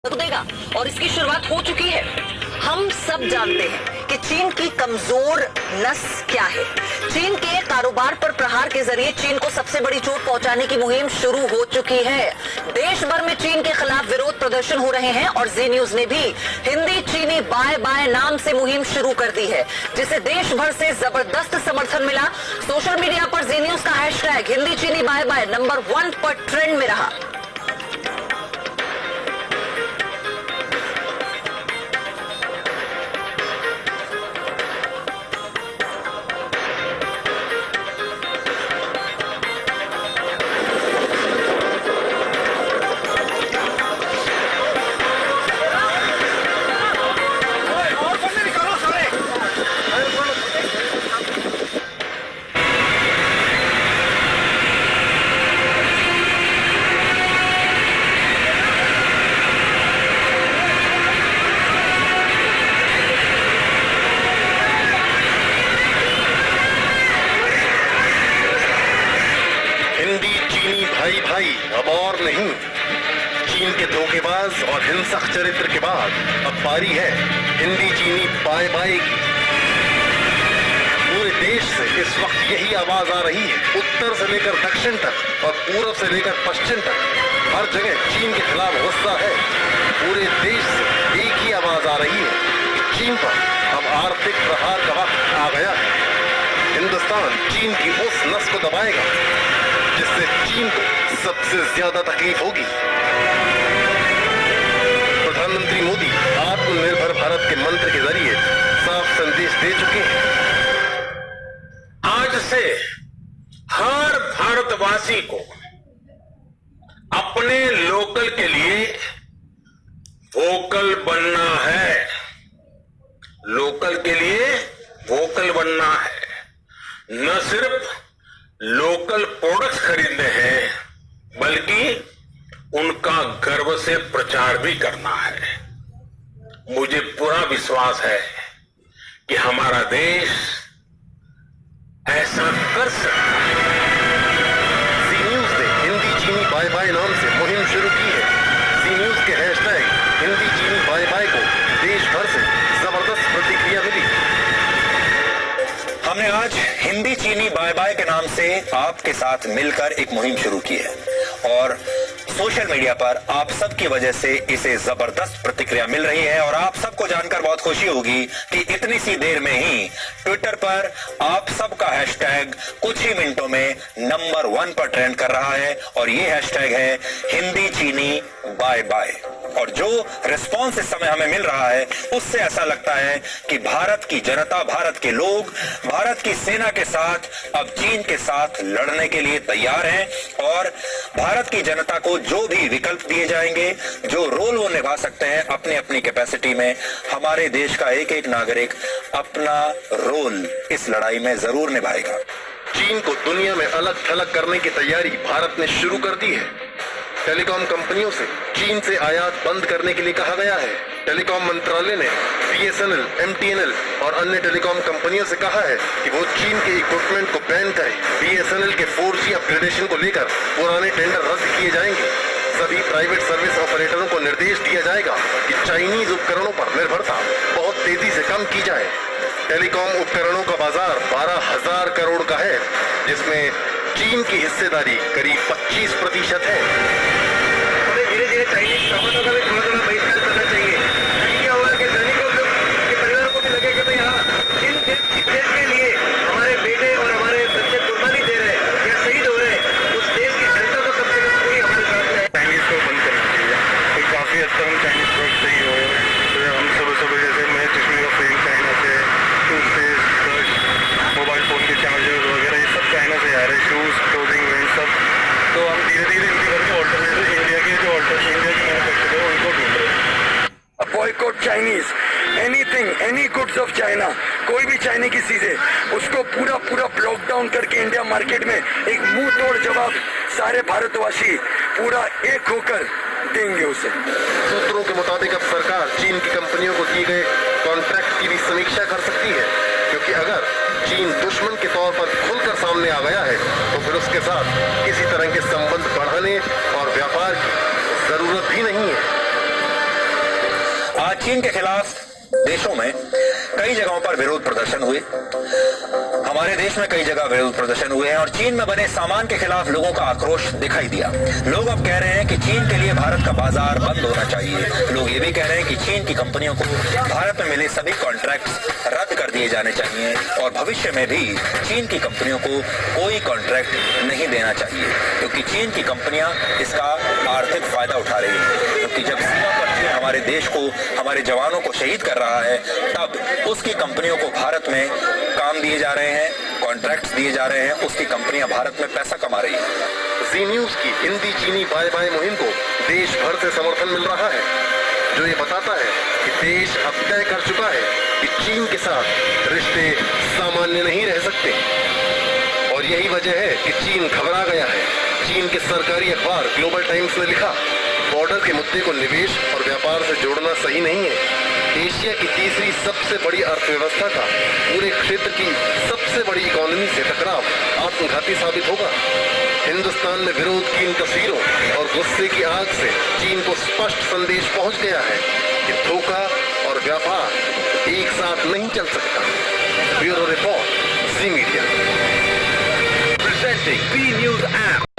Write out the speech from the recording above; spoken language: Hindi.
देगा और इसकी शुरुआत हो चुकी है। हम सब जानते हैं कि चीन की कमजोर नस क्या है। चीन के कारोबार पर प्रहार के जरिए चीन को सबसे बड़ी चोट पहुंचाने की मुहिम शुरू हो चुकी है। देश भर में चीन के खिलाफ विरोध प्रदर्शन हो रहे हैं और जी न्यूज ने भी हिंदी चीनी बाय बाय नाम से मुहिम शुरू कर दी है, जिसे देश भर से जबरदस्त समर्थन मिला। सोशल मीडिया पर जी न्यूज का हैशटैग हिंदी चीनी बाय बाय नंबर 1 पर ट्रेंड में रहा। भाई भाई अब और नहीं। चीन के धोखेबाज और हिंसक चरित्र के बाद अब बारी है हिंदी चीनी बाय बाय की। पूरे देश से इस वक्त यही आवाज आ रही है। उत्तर से लेकर दक्षिण तक और पूर्व से लेकर पश्चिम तक हर जगह चीन के खिलाफ गुस्सा है। पूरे देश से एक ही आवाज आ रही है कि चीन पर अब आर्थिक प्रहार का वक्त आ गया है। हिंदुस्तान चीन की उस नस को दबाएगा जिससे चीन को सबसे ज्यादा तकलीफ होगी। प्रधानमंत्री मोदी आत्मनिर्भर भारत के मंत्र के जरिए साफ संदेश दे चुके हैं। आज से हर भारतवासी को अपने लोकल के लिए वोकल बनना है। लोकल के लिए वोकल बनना है। न सिर्फ लोकल प्रोडक्ट्स खरीदने हैं, बल्कि उनका गर्व से प्रचार भी करना है। मुझे पूरा विश्वास है कि हमारा देश ऐसा कर सकता है। जी न्यूज ने हिंदी चीनी बाय बाय नाम से मुहिम शुरू की है। जी न्यूज के हैशटैग हिंदी चीनी बाय बाय को देश भर से जबरदस्त प्रतिक्रिया मिली। हमने आज हिंदी चीनी बाय बाय के नाम से आपके साथ मिलकर एक मुहिम शुरू की है और सोशल मीडिया पर आप सबकी वजह से इसे जबरदस्त प्रतिक्रिया मिल रही है। और आप सबको जानकर बहुत खुशी होगी कि इतनी सी देर में ही ट्विटर पर आप सबका हैशटैग कुछ ही मिनटों में नंबर 1 पर ट्रेंड कर रहा है और ये हैशटैग है हिंदी चीनी बाय बाय। और जो रिस्पॉन्स इस समय हमें मिल रहा है उससे ऐसा लगता है कि भारत की जनता, भारत के लोग, भारत की सेना के साथ अब चीन के साथ लड़ने के लिए तैयार हैं। और भारत की जनता को जो भी विकल्प दिए जाएंगे, जो रोल वो निभा सकते हैं अपनी अपनी कैपेसिटी में, हमारे देश का एक एक नागरिक अपना रोल इस लड़ाई में जरूर निभाएगा। चीन को दुनिया में अलग थलग करने की तैयारी भारत ने शुरू कर दी है। टेलीकॉम कंपनियों से चीन से आयात बंद करने के लिए कहा गया है। टेलीकॉम मंत्रालय ने BSNL, MTNL और अन्य टेलीकॉम कंपनियों से कहा है कि वो चीन के इक्विपमेंट को बैन करें। BSNL के 4G अपग्रेडेशन को लेकर पुराने टेंडर रद्द किए जाएंगे। सभी प्राइवेट सर्विस ऑपरेटरों को निर्देश दिया जाएगा कि चाइनीज उपकरणों पर निर्भरता बहुत तेजी से कम की जाए। टेलीकॉम उपकरणों का बाजार 12,000 करोड़ का है, जिसमें चीन की हिस्सेदारी करीब 25% है। धीरे धीरे चाइनीज सामानों का भी थोड़ा थोड़ा बहिष्कार करना चाहिए। क्या होगा कि सैनिकों के परिवार को भी लगे कि भाई हाँ, इन देश के लिए हमारे बेटे और हमारे बच्चे कुर्बानी दे रहे हैं या शहीद हो रहे हैं, उस देश की जनता को कम से कम पूरी हमारे साथ है। चाइनीज को बंद करना चाहिए। तो काफ़ी हद तक हम चाइनीज प्रोडक्ट से ही हो रहे हैं। तो हम सुबह जैसे मैं चश्मे का फ्रेम चाइना से, टूथपेस्ट, मोबाइल फ़ोन के चार्जर वगैरह ये सब चाइना से आ रहे हैं। शूज़, क्लोथिंग रेंज सब। तो हम धीरे धीरे इनकी करके ऑल्टरनेटिव इंडिया की मैन्युफैक्चर है उनको ढूंढ रहे हैं। Boycott Chinese, anything, any goods of China, कोई भी चाइना की चीजें, उसको पूरा लॉकडाउन करके इंडिया मार्केट में एक मुंह तोड़ जवाब सारे भारतवासी पूरा एक होकर देंगे उसे। सूत्रों के मुताबिक अब सरकार चीन की कंपनियों को दिए गए कॉन्ट्रैक्ट की भी समीक्षा कर सकती है, क्योंकि अगर चीन दुश्मन के तौर पर खुलकर सामने आ गया है तो फिर उसके साथ किसी तरह के संबंध बढ़ाने और व्यापार की जरूरत भी नहीं है। चीन के खिलाफ देशों में कई जगहों पर विरोध प्रदर्शन हुए। हमारे देश में कई जगह विरोध प्रदर्शन हुए हैं और चीन में बने सामान के खिलाफ लोगों का आक्रोश दिखाई दिया। लोग अब कह रहे हैं कि चीन के लिए भारत का बाजार बंद होना चाहिए। लोग ये भी कह रहे हैं कि चीन की कंपनियों को भारत में मिले सभी कॉन्ट्रैक्ट्स रद्द कर दिए जाने चाहिए और भविष्य में भी चीन की कंपनियों को कोई कॉन्ट्रैक्ट नहीं देना चाहिए, क्योंकि चीन की कंपनियां इसका आर्थिक फायदा उठा रही है। क्योंकि जब सीमा पर चीन हमारे देश को, हमारे जवानों को शहीद कर रहा है, तब उसकी कंपनियों को भारत में काम दिए जा रहे हैं, कॉन्ट्रैक्ट्स दिए जा रहे हैं, उसकी कंपनियां भारत में पैसा कमा रही हैं। जी न्यूज की हिंदी चीनी बाय बाय मुहिम को देश भर से समर्थन मिल रहा है, जो ये बताता है कि देश अब तय कर चुका है कि चीन के साथ रिश्ते सामान्य नहीं रह सकते। और यही वजह है कि चीन घबरा गया है। चीन के सरकारी अखबार ग्लोबल टाइम्स ने लिखा, बॉर्डर के मुद्दे को निवेश और व्यापार से जोड़ना सही नहीं है। एशिया की तीसरी सबसे बड़ी अर्थव्यवस्था का पूरे क्षेत्र की सबसे बड़ी इकोनॉमी से टकराव आत्मघाती साबित होगा। हिंदुस्तान में विरोध की इन तस्वीरों और गुस्से की आग से चीन को स्पष्ट संदेश पहुंच गया है कि धोखा और व्यापार एक साथ नहीं चल सकता। ब्यूरो रिपोर्ट, जी media. Presenting B News app.